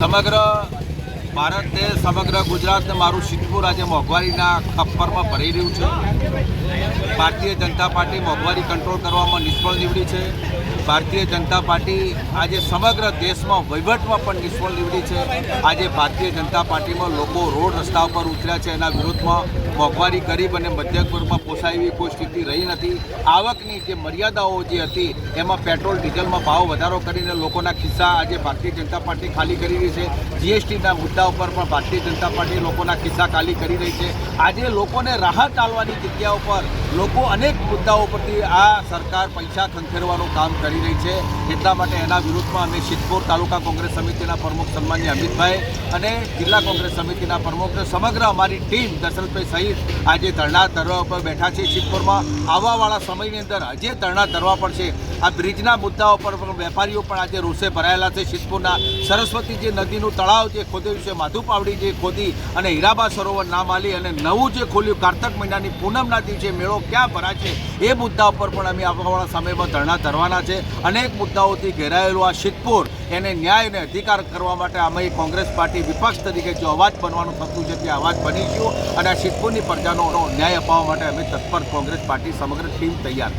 સમગ્ર ભારત દેશ સમગ્ર ગુજરાતને મારું સિદ્ધપુર આજે મોંઘવારીના ખપ્પરમાં ભરાઈ રહ્યું છે। ભારતીય જનતા પાર્ટી મોંઘવારી કંટ્રોલ કરવામાં નિષ્ફળ નીવડી છે। ભારતીય જનતા પાર્ટી આજે સમગ્ર દેશમાં વહીવટમાં પણ નિષ્ફળ નીવડી છે। આજે ભારતીય જનતા પાર્ટીમાં લોકો રોડ રસ્તા ઉપર ઉતર્યા છે। એના વિરોધમાં મોંઘવારી ગરીબ અને મધ્યમ વર્ગમાં પોસાય એવી કોઈ સ્થિતિ રહી નથી। આવકની જે મર્યાદાઓ જે હતી એમાં પેટ્રોલ ડીઝલમાં ભાવ વધારો કરીને લોકોના ખિસ્સા આજે ભારતીય જનતા પાર્ટી ખાલી કરી રહી છે। જીએસટીના મુદ્દા ઉપર પણ ભારતીય જનતા પાર્ટી લોકોના ખિસ્સા ખાલી કરી રહી છે। આજે લોકોને રાહત આલવાની જગ્યાઓ પર લોકો અનેક મુદ્દાઓ પરથી આ સરકાર પૈસા ખંખેરવાનું કામ કરી રહી છે। એટલા માટે એના વિરુદ્ધમાં અમે સિદ્ધપુર તાલુકા કોંગ્રેસ સમિતિના પ્રમુખ સન્માનીય અમિતભાઈ અને જિલ્લા કોંગ્રેસ સમિતિના પ્રમુખ સમગ્ર અમારી ટીમ દશરથભાઈ સહિત આજે ધરણા ધરવા ઉપર બેઠા છે। સિદ્ધપુરમાં આવવાવાળા સમયની અંદર હજી ધરણા ધરવા પડશે। આ બ્રિજના મુદ્દાઓ પર પણ વેપારીઓ પણ આજે રોષે ભરાયેલા છે। સિદ્ધપુરના સરસ્વતી જે નદીનું તળાવ જે ખોદ્યું છે, માધુપાવડી જે ખોદી અને હીરાબા સરોવર નામ આલી અને નવું જે ખોલ્યું કારતક મહિનાની પૂનમના દિવસે મેળો ક્યાં ભરાશે એ મુદ્દા ઉપર પણ અમે આવવાવાળા સમયમાં ધરણા ધરવાના છે। અનેક મુદ્દાઓથી ઘેરાયેલું આ સિદ્ધપુર એને ન્યાય અને અધિકાર કરવા માટે અમે કોંગ્રેસ પાર્ટી વિપક્ષ તરીકે જો અવાજ બનવાનું થતું છે તે અવાજ બનીશું અને આ સિદ્ધપુરની પ્રજાનો ન્યાય અપાવવા માટે અમે તત્પર કોંગ્રેસ પાર્ટી સમગ્ર ટીમ તૈયાર છે।